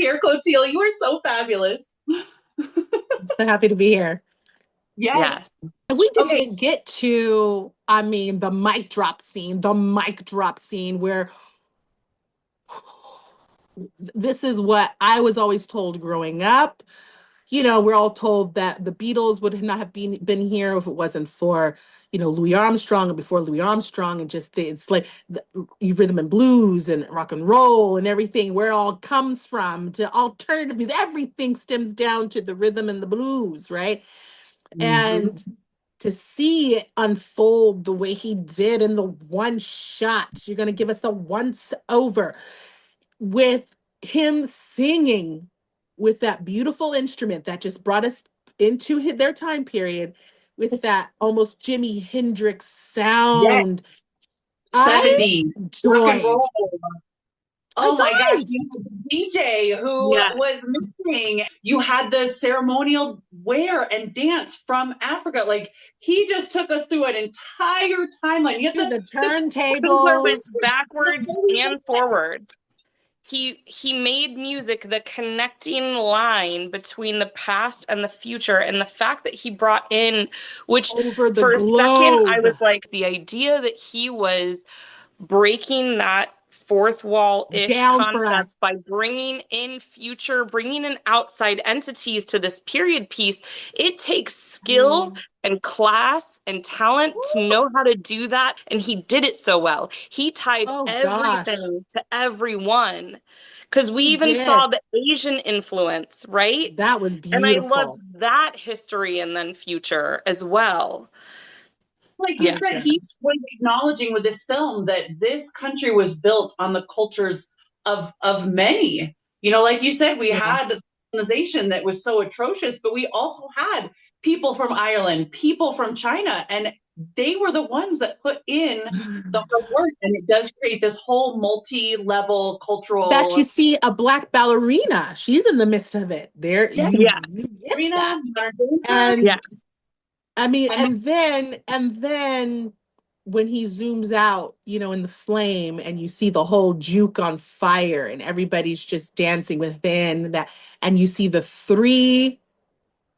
here, Clotile. You are so fabulous. I'm so happy to be here. Yes. Yes. And we didn't Okay. even get to, I mean, the mic drop scene where this is what I was always told growing up. You know, we're all told that the Beatles would not have been here if it wasn't for, Louis Armstrong and before Louis Armstrong and just it's like the rhythm and blues and rock and roll and everything, where it all comes from to alternative music. Everything stems down to the rhythm and the blues, right? Mhm. And to see it unfold the way he did in the one shot, you're going to give us a once over with him singing with that beautiful instrument that just brought us into their time period with that almost Jimi Hendrix Yes. sound. I 70s rock and died. roll. I Oh my gosh, died. you had the DJ who Yeah. was missing. You had the ceremonial wear and dance from Africa. Like he just took us through an entire timeline. You had Through the the Kugler went turntables. backwards and forwards. He made music the connecting line between the past and the future, and the fact that he brought in, which Over the for a second I globe. was like, the idea that he was breaking that fourth wall-ish Down for concept us. by bringing in future, bringing in outside entities to this period piece. It takes skill Mm. and class and talent to know how to do that, and he did it so well. He tied Oh gosh, everything to everyone, because we he even saw did. the Asian influence, right? That was And I loved beautiful. that history and then future as well. like you Oh Yeah. said, he gosh. was acknowledging with this film that this country was built on the cultures of many. You know, like you said, we Yeah. had a colonization that was so atrocious, but we also had people from Ireland, people from China, and they were the ones that put in the hard work. And it does create this whole multi-level That you cultural, see a black ballerina. She's in the midst of it. There, yeah, Yeah. you get Serena, that. modern dancer, Yeah. And I mean, and and then when he zooms out, in the flame and you see the whole juke on fire and everybody's just dancing within that, and you see the three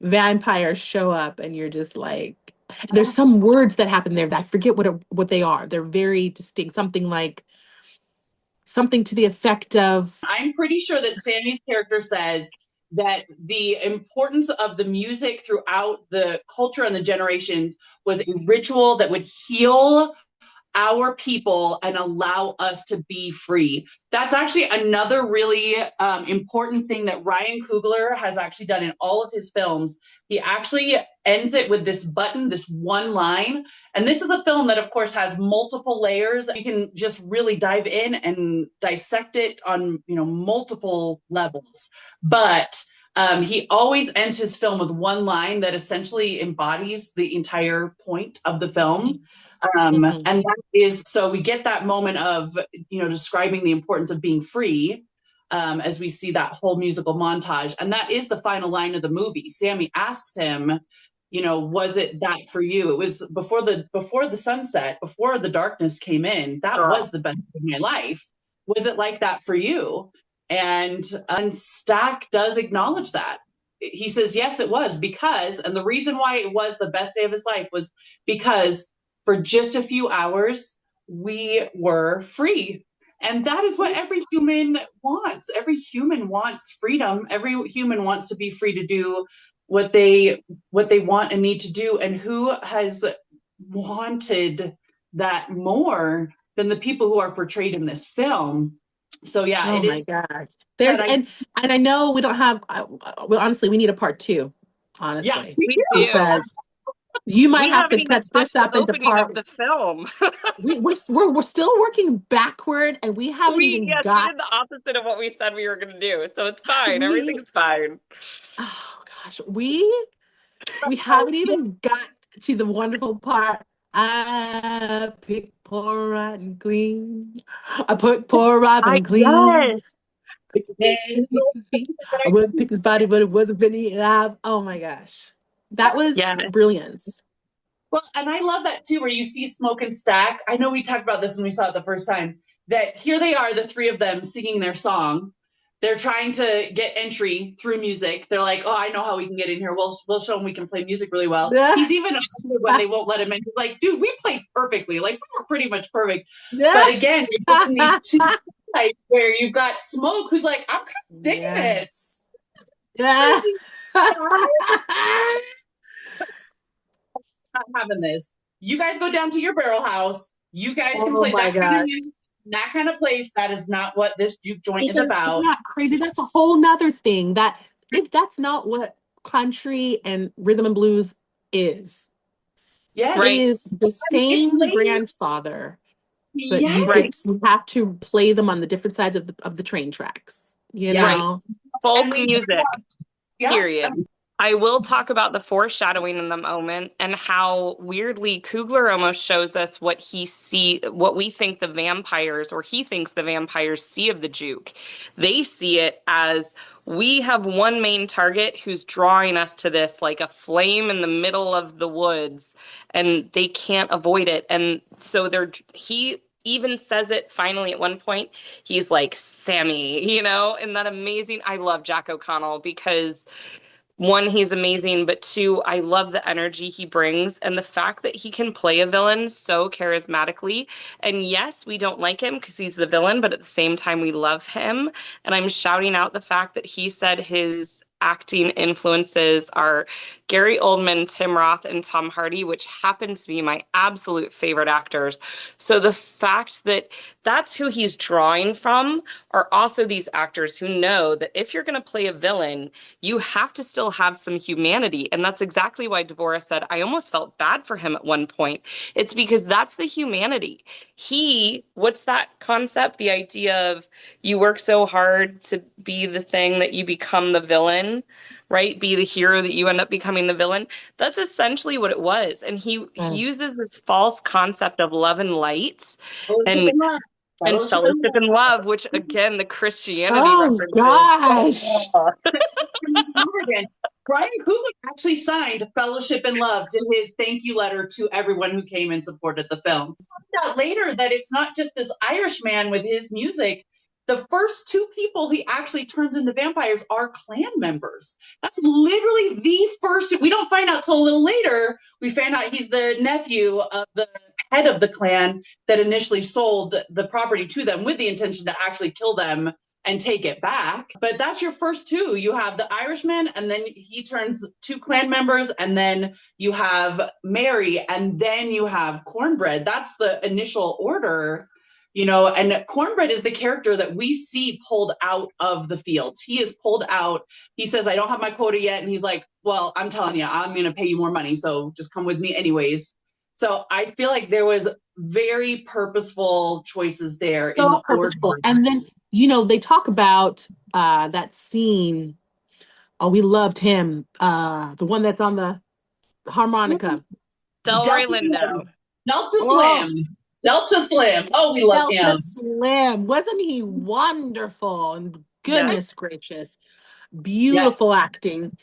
vampires show up and you're just like, there's some words that happen there that I forget what they are. They're very distinct. Something to the effect of, I'm pretty sure that Sammy's character says that the importance of the music throughout the culture and the generations was a ritual that would heal our people and allow us to be free. That's actually another really important thing that Ryan Coogler has actually done in all of his films. He actually ends it with this button, this one line. And this is a film that, of course, has multiple layers. You can just really dive in and dissect it on, multiple levels. But he always ends his film with one line that essentially embodies the entire point of the film. Mhm. And that is, so we get that moment of, describing the importance of being free, as we see that whole musical montage. And that is the final line of the movie. Sammy asks him, was it that for you? It was before the sunset, before the darkness came in, that Girl. was the best of my life. Was it like that for you? And Stack does acknowledge that. He says, yes, it was, because, and the reason why it was the best day of his life was because for just a few hours, we were free. And that is what every human wants. Every human wants freedom. Every human wants to be free to do what they want and need to do. And who has wanted that more than the people who are portrayed in this film? So yeah, Oh it my is gosh. that There's I and I know we don't have well, honestly, we need a part two, yeah, honestly, we We do. do. because you might We have haven't to even cut this touched the up into opening of part. the film. We're still working backward, and we haven't even Yes, we got did the opposite of what we said we were going to do. So it's fine. we. Everything's fine. Oh gosh, we haven't even got to the wonderful part. I pick poor rotten clean. I put poor Robin clean. Yes. Pick his head, pick his feet. I wouldn't pick his body, but it wasn't Vinny alive. Oh my gosh. That Yeah. was brilliance. Well, and I love that too, where you see Smoke and Stack. I know we talked about this when we saw it the first time, that here they are, the three of them singing their song. they're trying to get entry through music. They're like, "Oh, I know how we can get in here. We'll show them we can play music really well." He's even offended when they won't let him in. He's like, "Dude, we played perfectly. Like, we were pretty much perfect." But again, you're in these two types where you've got Smoke, who's like, "I'm kind of digging it." Yeah. Not having this. You guys go down to your barrel house. You guys can Oh play my that kind God. of music, that kind of place. That is not what this juke joint is about. Isn't that crazy? That's a whole nother thing. That if that's not what country and rhythm and blues is, Yes. it Right. is the same grandfather, but Yes. you have to play them on the different sides of the train tracks. You Yeah. know? Folk And we- music, Yeah. period. I will talk about the foreshadowing in the moment and how weirdly Kugler almost shows us what we think the vampires, or he thinks the vampires see of the juke. They see it as we have one main target who's drawing us to this, like a flame in the middle of the woods, and they can't avoid it. And so he even says it finally at one point. He's like, Sammy, and that amazing. I love Jack O'Connell because one, he's amazing, but two, I love the energy he brings and the fact that he can play a villain so charismatically. And yes, we don't like him because he's the villain, but at the same time, we love him. And I'm shouting out the fact that he said his acting influences are Gary Oldman, Tim Roth, and Tom Hardy, which happens to be my absolute favorite actors. So the fact that that's who he's drawing from are also these actors who know that if you're going to play a villain, you have to still have some humanity. And that's exactly why Devorah said, I almost felt bad for him at one point. It's because that's the humanity. What's that concept? The idea of you work so hard to be the thing that you become the villain, right? Be the hero that you end up becoming the villain. That's essentially what it was. And he uses this false concept of love and light and fellowship and love, which again, the Christianity Oh references. gosh. Again, Brian Coogler actually signed Fellowship and Love to his thank you letter to everyone who came and supported the film. I found out later that it's not just this Irish man with his music. The first two people he actually turns into vampires are Klan members. That's literally the first. We don't find out till a little later. We find out he's the nephew of the head of the Klan that initially sold the property to them with the intention to actually kill them and take it back. But that's your first two. You have the Irishman, and then he turns two Klan members, and then you have Mary, and then you have Cornbread. That's the initial order, and Cornbread is the character that we see pulled out of the fields. He is pulled out. He says, I don't have my quota yet. And he's like, well, I'm telling you, I'm going to pay you more money. So just come with me anyways. So I feel like there was very purposeful choices there in the purposeful. order. And then, they talk about that scene. Oh, we loved him. The one that's on the harmonica. Delroy Lindo. Delta Slim. Delta Slim. Oh, we love him. Delta Slim. Wasn't he wonderful? And goodness gracious. Beautiful acting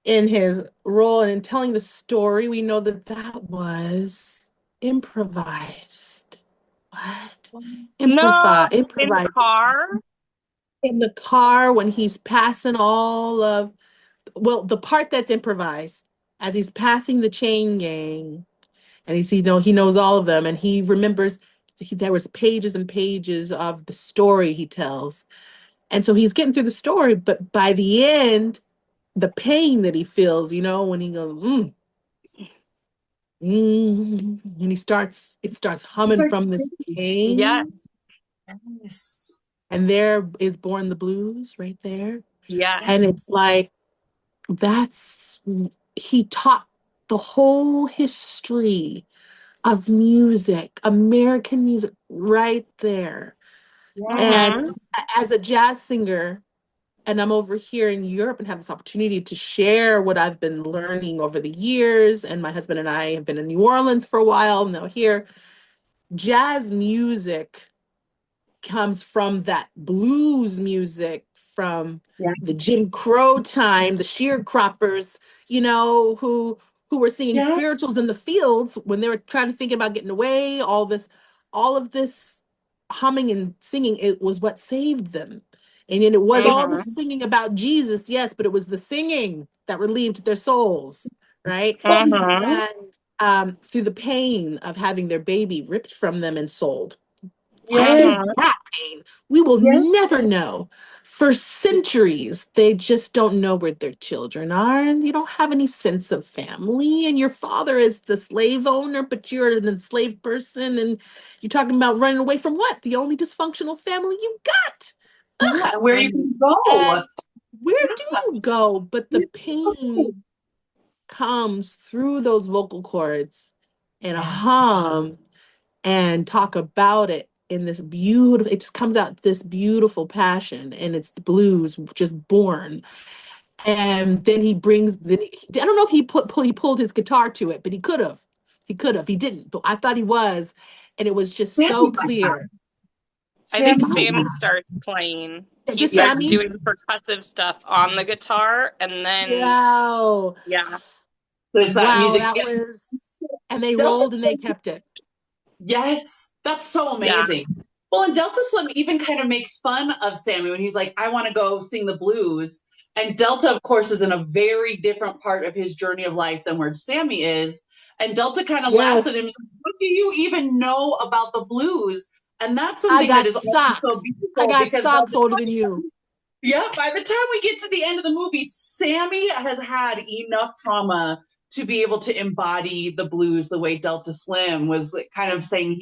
in his role and in telling the story. We know that was improvised. What? No, Improvised. in the car? In the car when he's passing the part that's improvised as he's passing the chain gang, and he knows all of them, and he remembers there was pages and pages of the story he tells, and so he's getting through the story, but by the end, the pain that he feels, when he goes, and it starts humming from this pain. Yes. And there is Born the Blues right there. Yeah. And it's like, he taught the whole history of music, American music, right there. And as a jazz singer, and I'm over here in Europe and have this opportunity to share what I've been learning over the years. And my husband and I have been in New Orleans for a while, now here. Jazz music comes from that blues music from the Jim Crow time, the sharecroppers, who were singing spirituals in the fields when they were trying to think about getting away. All of this humming and singing, it was what saved them. And then it was all the Mm-hmm. singing about Jesus, yes, but it was the singing that relieved their souls, right? Mm-hmm. And through the pain of having their baby ripped from them and sold. What is Mm-hmm. Yes, that pain? We will yes. never know. For centuries, they just don't know where their children are, and you don't have any sense of family. And your father is the slave owner, but you're an enslaved person, and you're talking about running away from what? The only dysfunctional family you got. Yeah, where you And can go. and where do Yeah. you go? But the pain comes through those vocal cords and a Yeah. hum and talk about it in this beautiful, it just comes out this beautiful passion, and it's the blues just born. And then I don't know if he pulled his guitar to it, but he didn't, but I thought he was. And it was just so Sammy might have. clear. I think Sammy might Might Sammy be. have. starts playing. He Just starts Yes. Sammy. doing percussive stuff on the guitar, and then Wow. yeah, So it's that Wow, music. that was, and they Delta. rolled and they kept it. Yes, that's so yeah, amazing. Well, and Delta Slim even kind of makes fun of Sammy when he's like, I want to go sing the blues. And Delta, of course, is in a very different part of his journey of life than where Sammy is. And Delta kind of laughs at Yes, him. What do you even know about the blues? And that's I something that got is also so socks. I beautiful got because by socks the older than you. yeah, by the time we get to the end of the movie, Sammy has had enough trauma to be able to embody the blues the way Delta Slim was kind of saying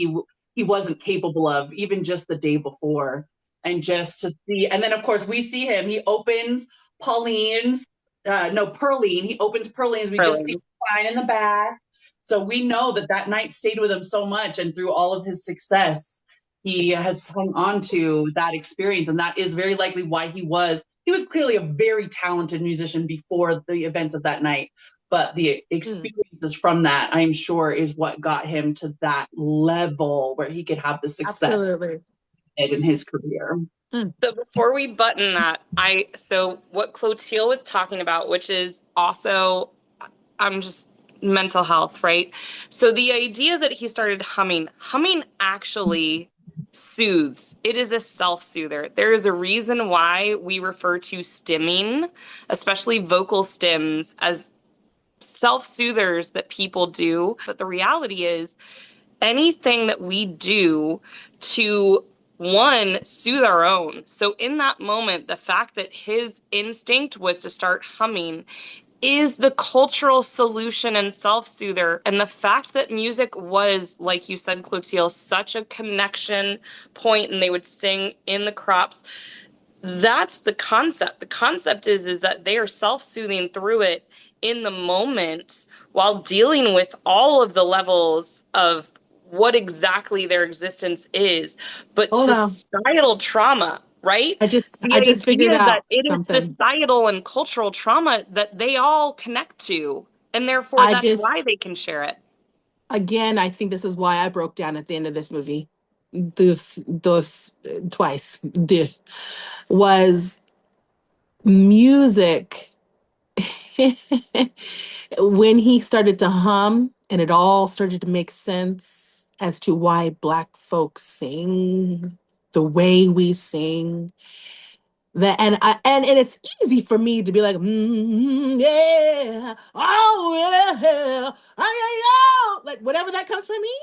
he wasn't capable of even just the day before. And just to see, and then of course we see him. He opens Pauline's, no Pearline. He opens Pearline's. We just see really. him fine in the back. So we know that that night stayed with him so much, and through all of his success, he has hung on to that experience, and that is very likely why he was clearly a very talented musician before the events of that night, but the Mm, experiences from that, I'm sure, is what got him to that level where he could have the success absolutely. in his career. Mm. So before we button that, so what Clotilde was talking about, which is also, I'm just mental health, right? So the idea that he started humming actually soothes. It is a self-soother. There is a reason why we refer to stimming, especially vocal stims, as self-soothers that people do. But the reality is anything that we do to one soothe our own. So in that moment, the fact that his instinct was to start humming is the cultural solution and self-soother. And the fact that music was, like you said, Clotilde, such a connection point, and they would sing in the crops, that's the concept. The concept is that they are self-soothing through it in the moment while dealing with all of the levels of what exactly their existence is, but Hold on. societal trauma, right? I The just figured idea that out it is something. societal and cultural trauma that they all connect to, and therefore I that's why just they can share it. Again, I think this is why I broke down at the end of this movie. This twice. This was music. When he started to hum and it all started to make sense as to why Black folks sing the way we sing. That and it's easy for me to be like, yeah, oh yeah, oh, like whatever that comes from me,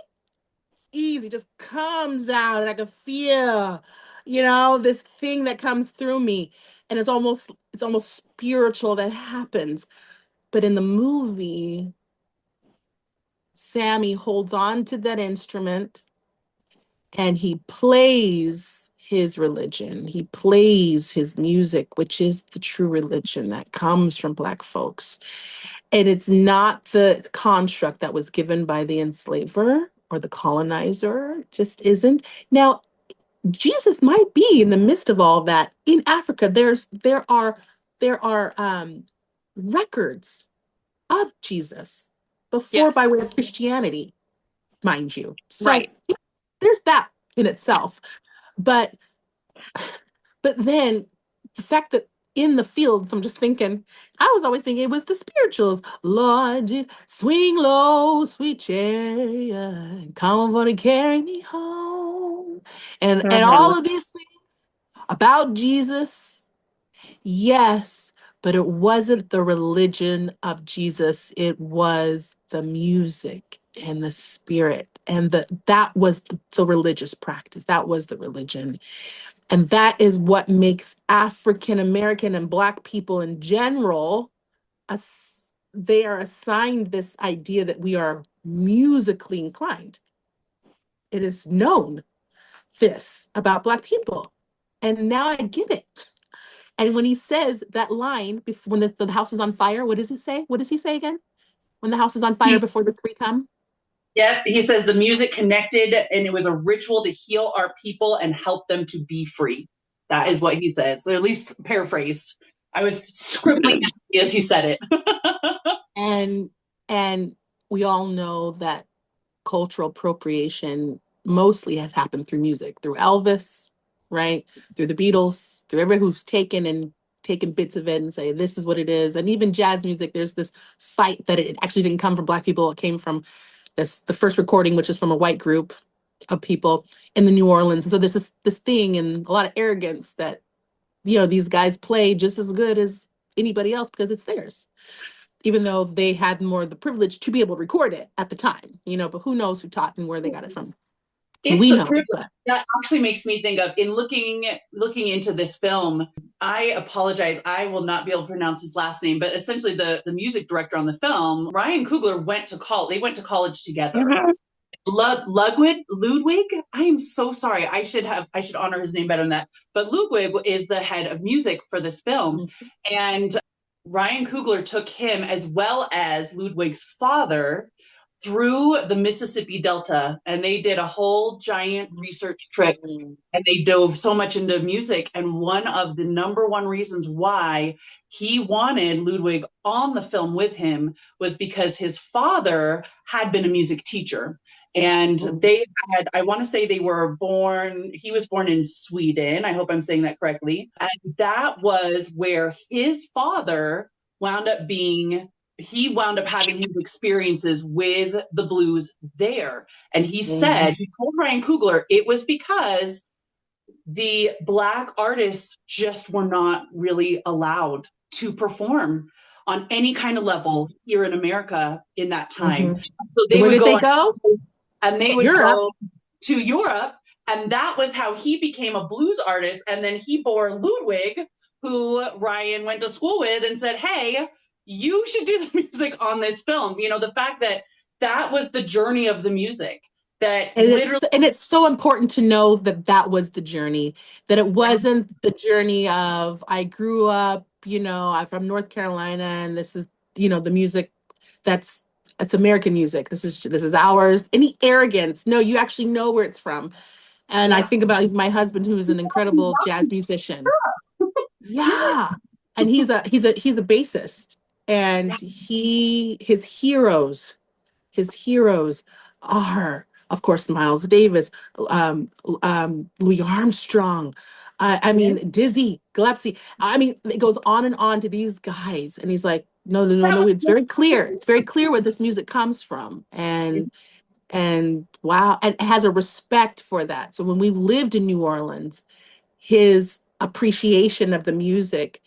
easy, just comes out, and I can feel, this thing that comes through me, and it's almost spiritual that happens. But in the movie, Sammy holds on to that instrument and he plays his religion. He plays his music, which is the true religion that comes from Black folks. And it's not the construct that was given by the enslaver or the colonizer, it just isn't. Now, Jesus might be in the midst of all that. In Africa, there are records of Jesus before Yes, by way of Christianity, mind you. So right. there's that in itself. But but then the fact that in the fields, I'm just thinking, I was always thinking it was the spirituals. Lord, just swing low, sweet chariot, come for to carry me home. And all Mhm. of these things about Jesus. Yes, but it wasn't the religion of Jesus. It was the music and the spirit. And that was the religious practice. That was the religion. And that is what makes African American and Black people in general, they are assigned this idea that we are musically inclined. It is known this about Black people. And now I get it. And when he says that line, when the house is on fire, what does he say? What does he say again? When the house is on fire He's, before the three come? yep, he says the music connected and it was a ritual to heal our people and help them to be free. That is what he says, or at least paraphrased. I was scribbling as he said it. And and we all know that cultural appropriation mostly has happened through music, through Elvis, right? Through the Beatles, through everyone who's taken bits of it and say this is what it is. And even jazz music, there's this fight that it actually didn't come from Black people. It came from the first recording, which is from a white group of people in the New Orleans. And so there's this thing and a lot of arrogance that these guys play just as good as anybody else because it's theirs, even though they had more of the privilege to be able to record it at the time, but who knows who taught and where they got it from. It's We the know, privilege but that actually makes me think of in looking into this film. I apologize, I will not be able to pronounce his last name, but essentially the music director on the film, Ryan Coogler, went to college. They went to college together. Mhm. Ludwig. I am so sorry. I should honor his name better than that. But Ludwig is the head of music for this film, and Ryan Coogler took him as well as Ludwig's father through the Mississippi Delta, and they did a whole giant research trip and they dove so much into music. And one of the number one reasons why he wanted Ludwig on the film with him was because his father had been a music teacher. And they had, I want to say he was born in Sweden. I hope I'm saying that correctly. And that was where his father wound up being he wound up having his experiences with the blues there. And he told Ryan Coogler it was because the Black artists just were not really allowed to perform on any kind of level here in America in that time. So they where would did go they on go? and they would Europe. go to Europe. And that was how he became a blues artist. And then he bore Ludwig, who Ryan went to school with, and said, hey, you should do the music on this film. The fact that that was the journey of the music, that literally. And it's so important to know that that was the journey, that it wasn't the journey of I grew up, I'm from North Carolina and this is, the music that's it's American music. This is ours. Any arrogance. No, you actually know where it's from. And I Yeah. think about my husband, who is an incredible jazz musician. Yeah. Yeah. And he's a bassist. And his heroes are, of course, Miles Davis, Louis Armstrong. I Yeah. mean, Dizzy Gillespie. I mean, it goes on and on to these guys, and he's like, no, no, no, That no. was It's very clear. It's very clear where this music comes from, and wow, and has a respect for that. So when we lived in New Orleans, his appreciation of the music,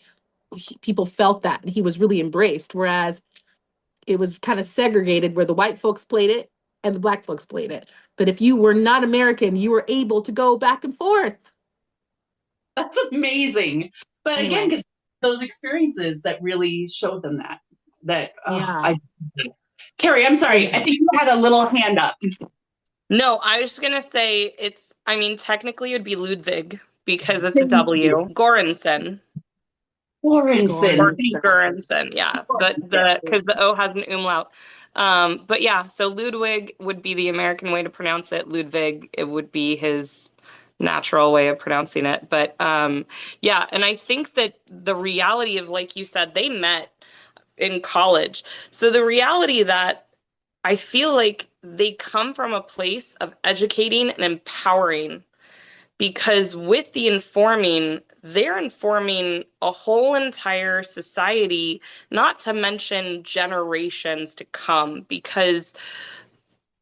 people felt that, and he was really embraced. Whereas it was kind of segregated where the white folks played it and the Black folks played it. But if you were not American, you were able to go back and forth. That's amazing. But again, Anyway, because those experiences that really showed them that yeah. I Carrie, I'm sorry. I Anyway. think you had a little hand up. No, I was just gonna say I mean, technically it would be Ludwig because it's a Thank you. W. Goranson or Goranson. Goranson. Goranson, yeah. But because the O has an umlaut. But yeah, so Ludwig would be the American way to pronounce it. Ludwig, it would be his natural way of pronouncing it. But yeah, and I think that the reality of, like you said, they met in college. So the reality that I feel like they come from a place of educating and empowering because with the informing, they're informing a whole entire society, not to mention generations to come, because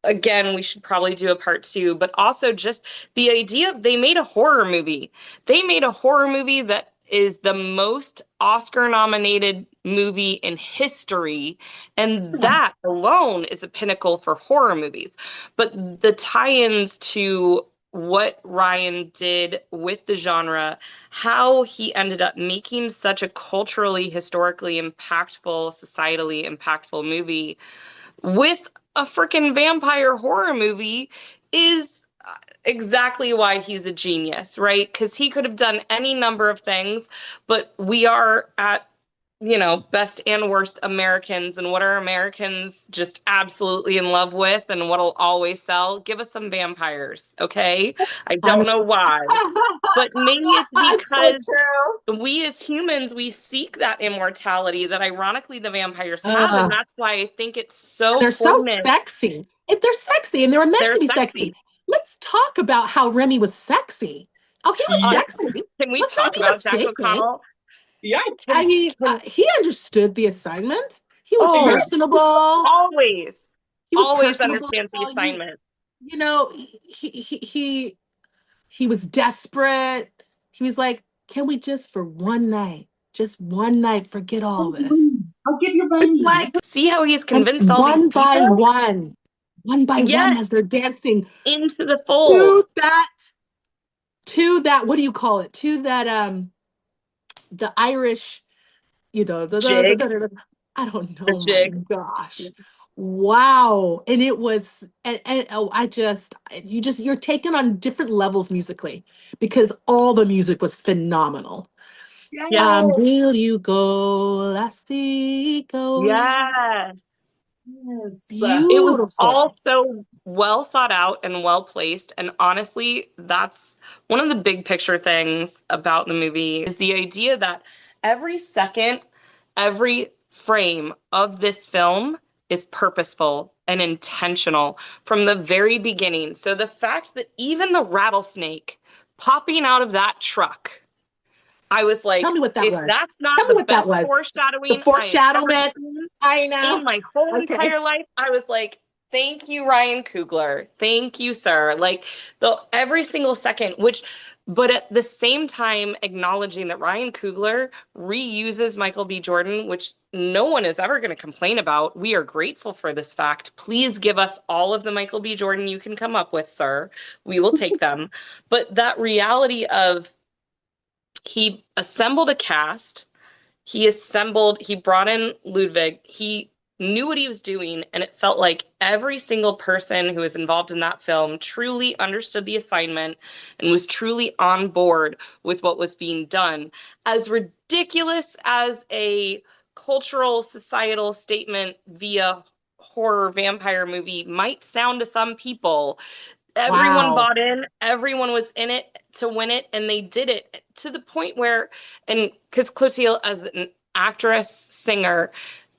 again, we should probably do a part two, but also just the idea of they made a horror movie. They made a horror movie that is the most Oscar nominated movie in history. And that alone is a pinnacle for horror movies. But the tie-ins to what Ryan did with the genre, how he ended up making such a culturally, historically impactful, societally impactful movie with a freaking vampire horror movie is exactly why he's a genius, right? Because he could have done any number of things, but we are at, best and worst Americans, and what are Americans just absolutely in love with and what'll always sell? Give us some vampires, okay? I don't know Honestly. why, but maybe it's It's so because true. we as humans, we seek that immortality that ironically the vampires have, and Uh, that's why I think it's so they're so poignant. sexy. And they're sexy and they were meant They're to be sexy. sexy. Let's talk about how Remy was sexy. Oh, he was Yeah. sexy. Can we Let's not talk be about Jack mistaken. O'Connell? Yeah. Can, I mean, can, he understood the assignment. He was oh, personable. always, He was always personable. understands the assignment. You know, he was desperate. He was like, "Can we just one night, forget all this?" I'll give your It's money. like, See how he's and convinced all these people? one by one, Yes, as they're dancing into the fold. to that, to that, what do you call it? To that, the Irish, Jig, I don't the know, my jig. gosh. Wow. And it was, and oh, you're taken on different levels musically because all the music was phenomenal. Yeah. Yes, Will you go, lassie, go? yes. Yes. It was all Beautiful. so well thought out and well placed. And honestly, that's one of the big picture things about the movie is the idea that every second, every frame of this film is purposeful and intentional from the very beginning. So the fact that even the rattlesnake popping out of that truck, I was Tell like, me what that if was. that's not Tell me the what that best was. The foreshadowing I have ever foreshadowment. seen I know. in my whole Okay. entire life, I was like, thank you, Ryan Coogler. Thank you, sir. Like the every single second, but at the same time, acknowledging that Ryan Coogler reuses Michael B. Jordan, which no one is ever going to complain about. We are grateful for this fact. Please give us all of the Michael B. Jordan you can come up with, sir. We will take them. But that reality of he assembled a cast, he brought in Ludwig. He knew what he was doing, and it felt like every single person who was involved in that film truly understood the assignment and was truly on board with what was being done. As ridiculous as a cultural, societal statement via horror vampire movie might sound to some people, everyone Wow. bought in, everyone was in it to win it, and they did it to the point where, and because Clotilde, as an actress, singer,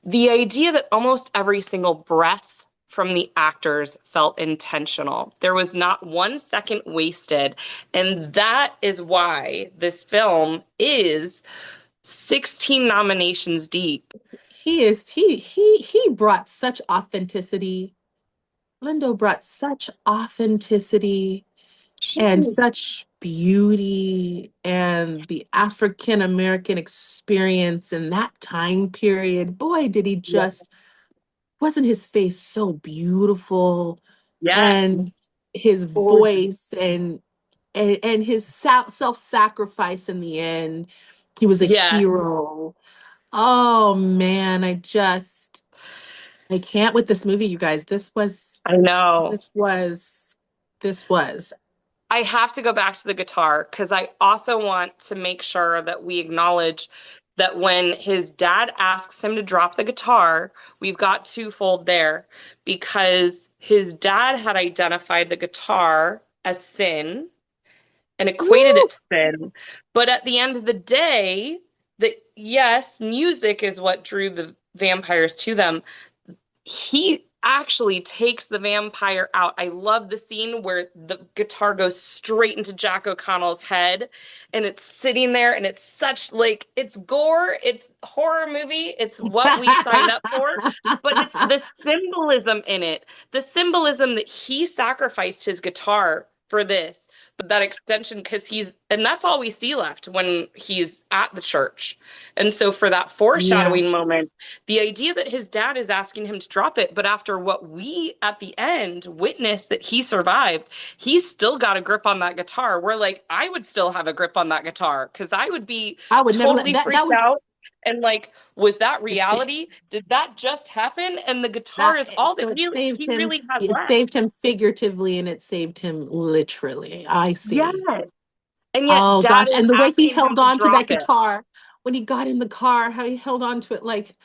the idea that almost every single breath from the actors felt intentional. There was not 1 second wasted. And that is why this film is 16 nominations deep. He brought such authenticity. Lindo brought such authenticity and such beauty and the African American experience in that time period. Boy, did he Yeah. just, wasn't his face so beautiful, Yes. and his Gorgeous. voice and his self-sacrifice in the end. He was a Yes. hero. Oh man, I can't with this movie, you guys. I know. This was, this was. I have to go back to the guitar because I also want to make sure that we acknowledge that when his dad asks him to drop the guitar, we've got twofold there because his dad had identified the guitar as sin and equated Woo! it to sin. But at the end of the day, that yes, music is what drew the vampires to them. He actually takes the vampire out. I love the scene where the guitar goes straight into Jack O'Connell's head and it's sitting there and it's such like it's gore, it's horror movie, it's what we signed up for, but it's the symbolism in it. The symbolism that he sacrificed his guitar for this, but that extension because and that's all we see left when he's at the church. And so for that Yeah, foreshadowing moment, the idea that his dad is asking him to drop it, but after what we at the end witnessed that he survived, he's still got a grip on that guitar. We're like, I would still have a grip on that guitar because I would be I would never let totally that. That freaked was out. And like, was that it's reality? Did that just happen? And the guitar that. is all that So it really saved he him. really has It saved left. him figuratively, and it saved him literally. I see. Yes. And yet Oh dad gosh, is and the way he asking him held to on to drop that it. guitar when he got in the car, how he held on to it like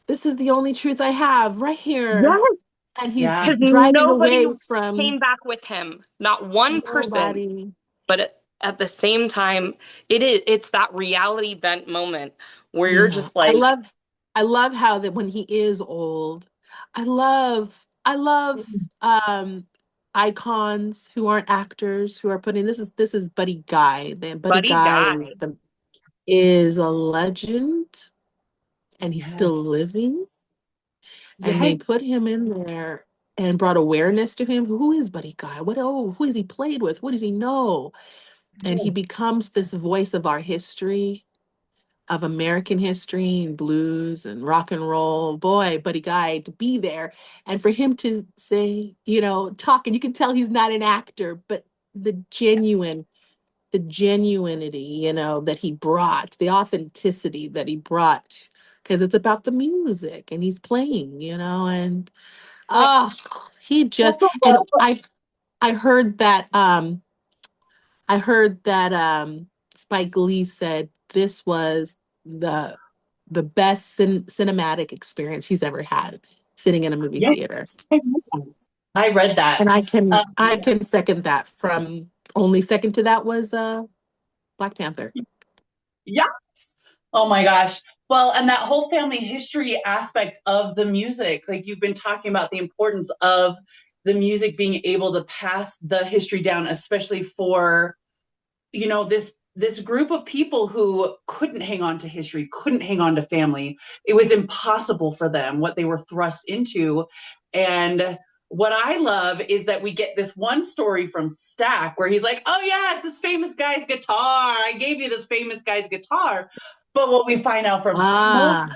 this is the only truth I have right here. Yes. And he's Yeah. Because driving nobody away from came back with him. Not one person. nobody. But at the same time, it's that reality bent moment where you're Yeah. just like, I love how that when he is old, I love icons who aren't actors who are putting this is Buddy Guy. The Buddy Buddy Guy Guy. is a legend and he's still Yes. living. And Yes. they put him in there and brought awareness to him. Who is Buddy Guy? Who has he played with? What does he know? And he becomes this voice of our history, of American history and blues and rock and roll. Boy, Buddy Guy to be there and for him to say, talk, and you can tell he's not an actor, but the genuinity, that he brought, the authenticity that he brought, because it's about the music and he's playing, and I oh, he just also and love. I heard that Spike Lee said this was the the best cinematic experience he's ever had sitting in a movie Yes, theater. I read that. And I can Um, I can second that. From only second to that was Black Panther. yes. Oh my gosh. Well, and that whole family history aspect of the music, like you've been talking about the importance of the music being able to pass the history down, especially for this group of people who couldn't hang on to history, couldn't hang on to family. It was impossible for them what they were thrust into. And what I love is that we get this one story from Stack where he's like, oh yeah, it's this famous guy's guitar, I gave you this famous guy's guitar. But what we find out from Smoke Ah,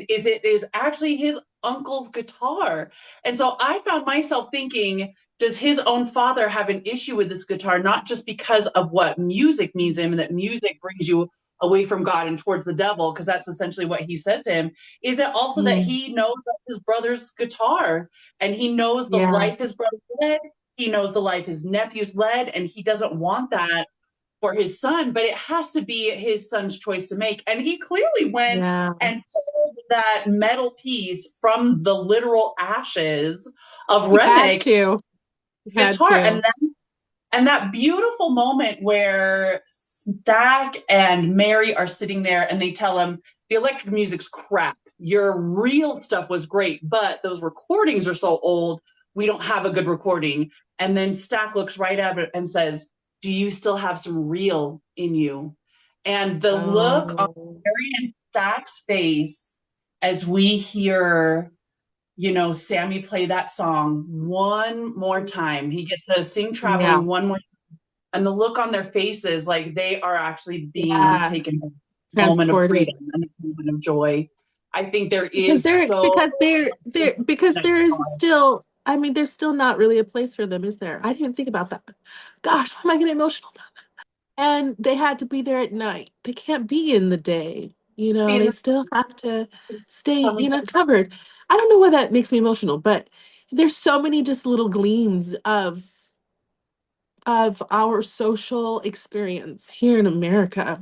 is it is actually his uncle's guitar. And so I found myself thinking, does his own father have an issue with this guitar, not just because of what music means to him and that music brings you away from God and towards the devil, because that's essentially what he says to him. Is it also that mm, he knows that's his brother's guitar and he knows the yeah, life his brother led? He knows the life his nephews led, and he doesn't want that for his son, but it has to be his son's choice to make. And he clearly went yeah. and pulled that metal piece from the literal ashes of He had Remick to. He had guitar. to. And that beautiful moment where Stack and Mary are sitting there and they tell him the electric music's crap. Your real stuff was great, but those recordings are so old, we don't have a good recording. And then Stack looks right at it and says, do you still have some real in you? And the look on Oh, Mary and Stack's face as we hear Sammy play that song one more time. He gets to sing yeah, traveling one more, and the look on their faces, like they are actually being yeah. taken back, a moment of Transported. freedom and a moment of joy. I think there Because is so there is still, I mean, there's still not really a place for them, is there? I didn't think about that. Gosh, why am I getting emotional? And they had to be there at night. They can't be in the day. They still have to stay, covered. I don't know why that makes me emotional, but there's so many just little gleams of our social experience here in America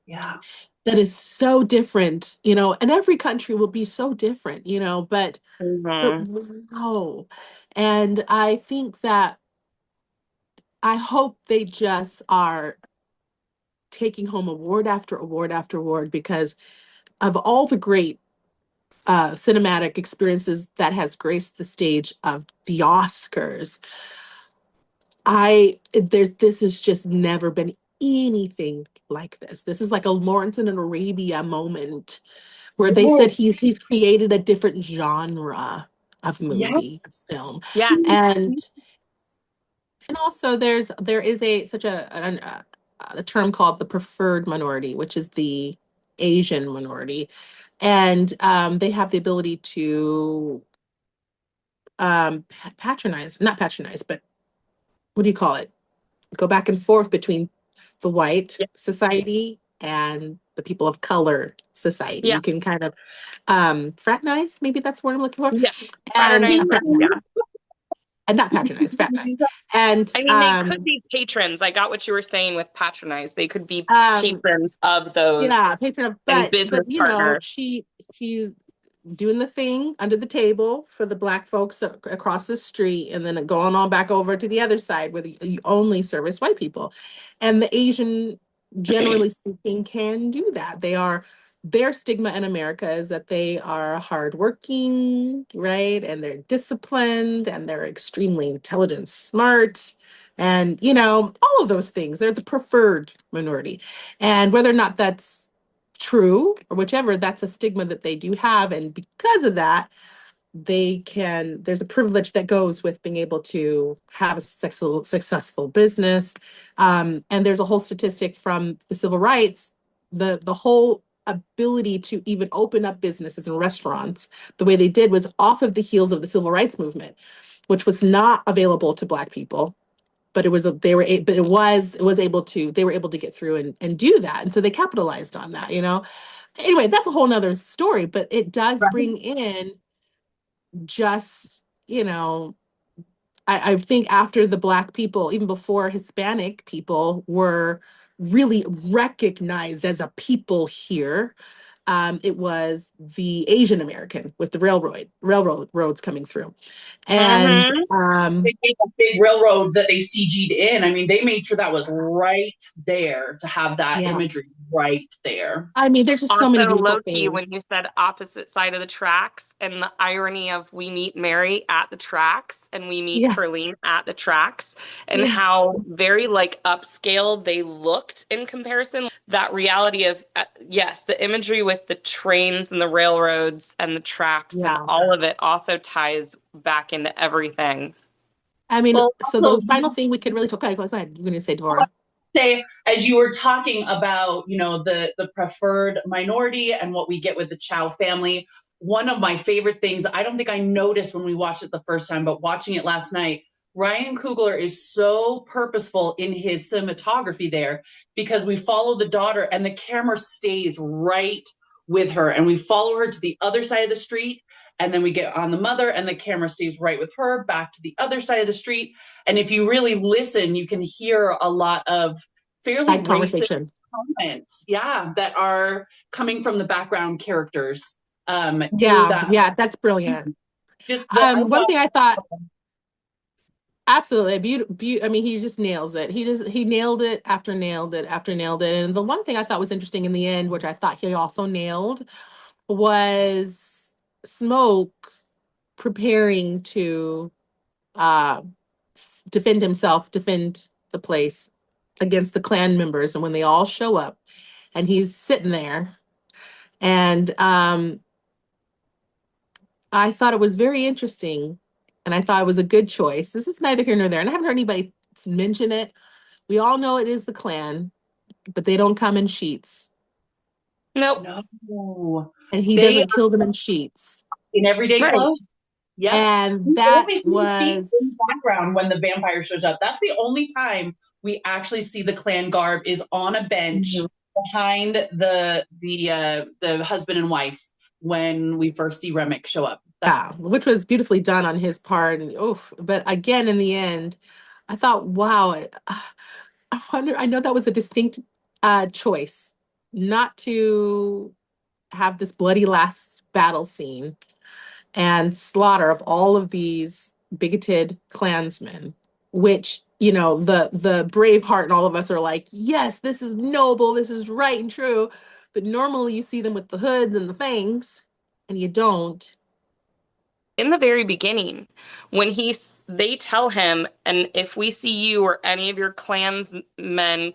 yeah. that is so different, and every country will be so different, but Mhm. wow. And I think that I hope they just are taking home award after award after award because of all the great cinematic experiences that has graced the stage of the Oscars. This has just never been anything like this. This is like a Lawrence in Arabia moment where they said he's created a different genre of Yeah. movie, of film. Yeah. And also there is a term called the preferred minority, which is the Asian minority. And they have the ability to patronize, not patronize, but what do you call it? Go back and forth between the white Yeah. society and the people of color society. Yeah. You can kind of fraternize, maybe that's what I'm looking for. Yeah. And Fraternize. Yeah. and not patronize, fraternize. And I mean, they could be patrons. I got what you were saying with patronize. They could be um patrons of those yeah, patron, and but business you know, partners. she's doing the thing under the table for the black folks across the street, and then going on back over to the other side where you only service white people. And the Asian, generally speaking, can do that. Their stigma in America is that they are hardworking, right? And they're disciplined and they're extremely intelligent, smart, and all of those things. They're the preferred minority. And whether or not that's true or whichever, that's a stigma that they do have. And because of that, there's a privilege that goes with being able to have a successful business. And there's a whole statistic from the civil rights, the whole ability to even open up businesses and restaurants the way they did was off of the heels of the civil rights movement, which was not available to Black people. But they were able to get through and do that. And so they capitalized on that. Anyway, that's a whole nother story, but it does bring in just, I think after the Black people, even before Hispanic people were really recognized as a people here, it was the Asian American with the railroads coming through. And Mm-hmm. They made a big railroad that they CG'd in. I mean, they made sure that was right there to have that yeah, imagery right there. I mean, there's just so Also, many beautiful low key, when things. you said opposite side of the tracks and the irony of we meet Mary at the tracks and we meet Yeah, Perlene at the tracks and yeah, how very like upscale they looked in comparison. That reality of, yes, the imagery with the trains and the railroads and the tracks and yeah. all of it also ties back into everything. I mean, Well, so also, the final thing we could really talk. Okay, go ahead. You're going to say, Devorah. say, as you were talking about, the preferred minority and what we get with the Chow family, one of my favorite things, I don't think I noticed when we watched it the first time, but watching it last night, Ryan Coogler is so purposeful in his cinematography there because we follow the daughter and the camera stays right with her, and we follow her to the other side of the street, and then we get on the mother and the camera stays right with her back to the other side of the street. And if you really listen, you can hear a lot of fairly Side racist conversation. comments, yeah, that are coming from the background characters through Yeah, that. yeah, that's brilliant. I One thought, thing I thought absolutely beautiful. I mean, he just nails it. He nailed it after nailed it after nailed it. And the one thing I thought was interesting in the end, which I thought he also nailed, was Smoke preparing to uh defend the place against the clan members. And when they all show up and he's sitting there, and I thought it was very interesting, and I thought it was a good choice. This is neither here nor there, and I haven't heard anybody mention it. We all know it is the Klan, but they don't come in sheets, Nope. no, and he they doesn't are kill them in sheets. in everyday Right. clothes. Yep. And We that only see the sheep in the was, background when the vampire shows up. That's the only time we actually see the clan garb is on a bench behind the husband and wife when we first see Remick show up. yeah, which was beautifully done on his part. And oof, but again, in the end, I thought, wow, I know that was a distinct choice not to have this bloody last battle scene and slaughter of all of these bigoted Klansmen, which, the brave heart and all of us are like, yes, this is noble, this is right and true. But normally you see them with the hoods and the fangs, and you don't. In the very beginning, when they tell him, and if we see you or any of your clansmen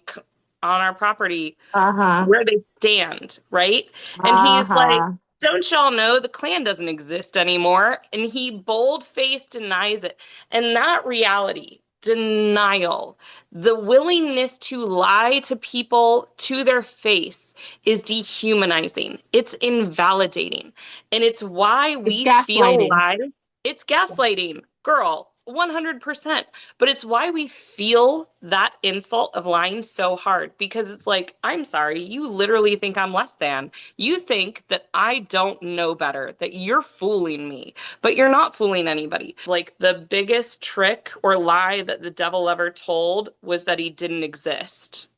on our property, Uh-huh. where they stand, right? And he's like, Uh-huh. don't y'all know the Klan doesn't exist anymore? And he bold-faced denies it. And that reality, denial, the willingness to lie to people to their face is dehumanizing. It's invalidating. And it's why It's we feel gaslighting. lies. It's gaslighting, girl, 100%. But it's why we feel that insult of lying so hard because it's like, I'm sorry, you literally think I'm less than. You think that I don't know better, that you're fooling me, but you're not fooling anybody. Like the biggest trick or lie that the devil ever told was that he didn't exist.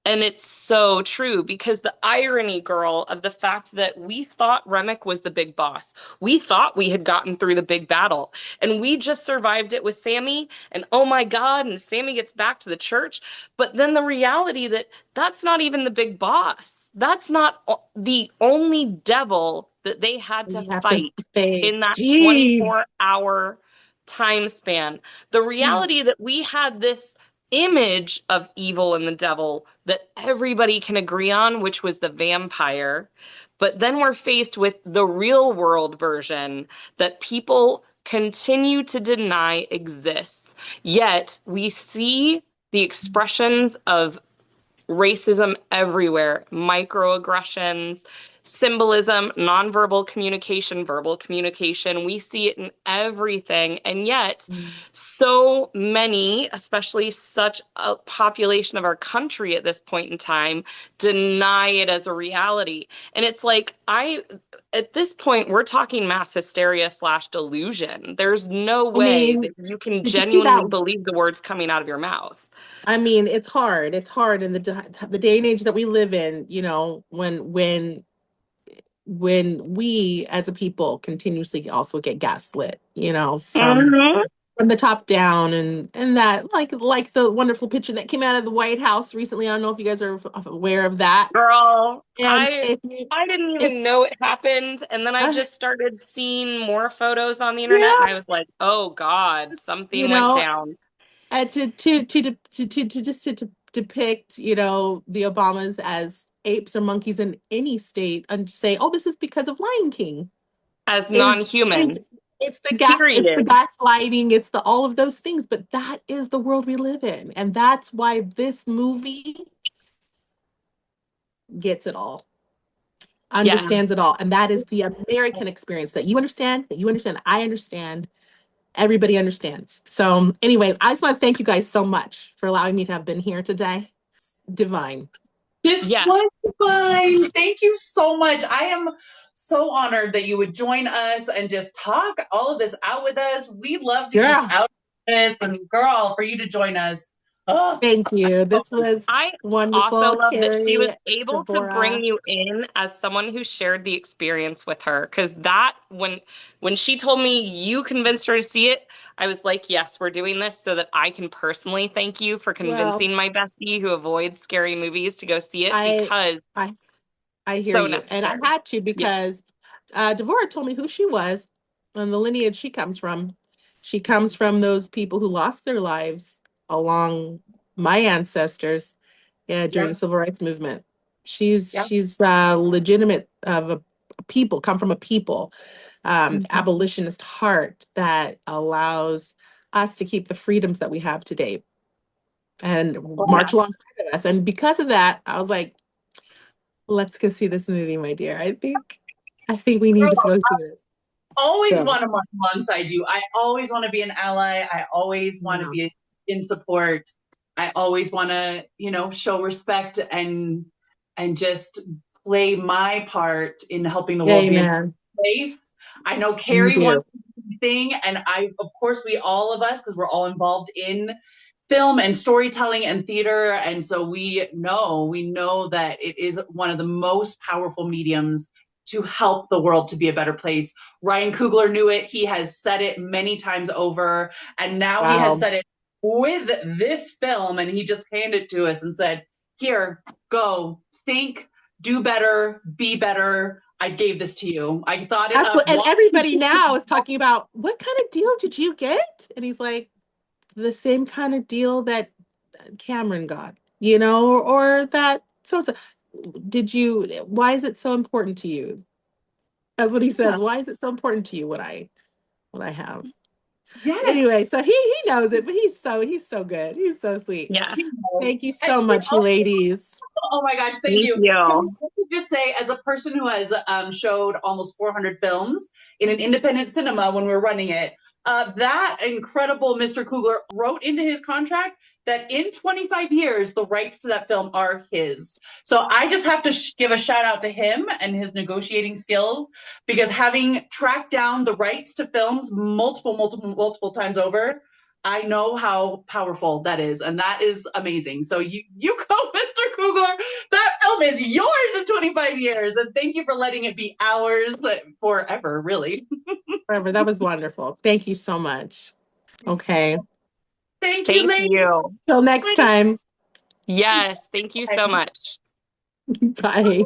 And it's so true because the irony, girl, of the fact that we thought Remick was the big boss. We thought we had gotten through the big battle and we just survived it with Sammy and oh my God, and Sammy gets back to the church. But then the reality that that's not even the big boss. That's not the only devil that they had to You have to fight in face. that Jeez. 24-hour time span. The reality that we had this image of evil and the devil that everybody can agree on, which was the vampire. But then we're faced with the real world version that people continue to deny exists. Yet we see the expressions of racism everywhere, microaggressions, symbolism, nonverbal communication, verbal communication. We see it in everything. And yet, so many, especially such a population of our country at this point in time, deny it as a reality. And it's like, at this point, we're talking mass hysteria slash delusion. There's no I way mean, that you can did you see that? genuinely believe the words coming out of your mouth. I mean, it's hard. It's hard in the day and age that we live in, when we as a people continuously also get gaslit, from the top down and that like the wonderful picture that came out of the White House recently. I don't know if you guys are aware of that. Girl, And I didn't if even know it happened, and then I uh, just started seeing more photos on the internet, and yeah, I was like, "Oh God, you something went know, down." and to depict, the Obamas as apes or monkeys in any state and to say, "Oh, this is because of Lion King." As Is non-human, it's the period. gaslighting, it's the all of those things, but that is the world we live in. And that's why this movie gets it all, Yeah, understands it all. And that is the American experience that you understand, I understand, everybody understands. So anyway, I just want to thank you guys so much for allowing me to have been here today. Divine. This yeah. was fine. Thank you so much. I am so honored that you would join us and just talk all of this out with us. We love to geek Girl, out on this, and girl, for you to join us. Oh, thank you. This was I also wonderful, love that she was Carrie, able to bring Deborah. you in as someone who shared the experience with her. Because that when she told me you convinced her to see it, I was like, yes, we're doing this so that I can personally thank you for Well, convincing my bestie who avoids scary movies to go see it I because I I hear so you. And I necessary. had to Yes. because Devorah told me who she was and the lineage she comes from. She comes from those people who lost their lives along my ancestors, yeah, during yeah, the civil rights movement. She's Yeah. she's legitimate of a people, come from a people, abolitionist heart that allows us to keep the freedoms that we have today and march Yes. alongside of us. And because of that, I was like, let's go see this movie, my dear. I think we need to girl, go see this. always So, want to march alongside you. I always want to be an ally. I always want to yeah. be in support. I always want to, show respect and just play my part in helping the world be a Amen. place. I know You Carrie do. wants thing, and of course, we all of us, because we're all involved in film and storytelling and theater, and so we know that it is one of the most powerful mediums to help the world to be a better place. Ryan Coogler knew it. He has said it many times over, and now he has Wow. said it with this film, and he just handed it to us and said, "Here, go think." do better, be better. I gave this to you. I thought it up. Absolutely. And everybody now is talking about, what kind of deal did you get? And he's like, the same kind of deal that Cameron got, you know, or that so why is it so important to you? That's what he says. Why is it so important to you what I have? Yes. Anyway, so he knows it, but he's so good. He's so sweet. Yeah. Thank you so much, you ladies. Oh my gosh, thank Thank you. you. Let me just say, as a person who has showed almost 400 films in an independent cinema when we were running it, that incredible Mr. Coogler wrote into his contract that in 25 years, the rights to that film are his. So I just have to give a shout out to him and his negotiating skills, because having tracked down the rights to films multiple times over, I know how powerful that is, and that is amazing. So you go, Mr. Coogler. That film is yours in 25 years, and thank you for letting it be ours forever, really. Forever. That was wonderful. Thank you so much. Okay. Thank you, Thank ladies. you. Till next time. Yes. Thank you so much. Bye.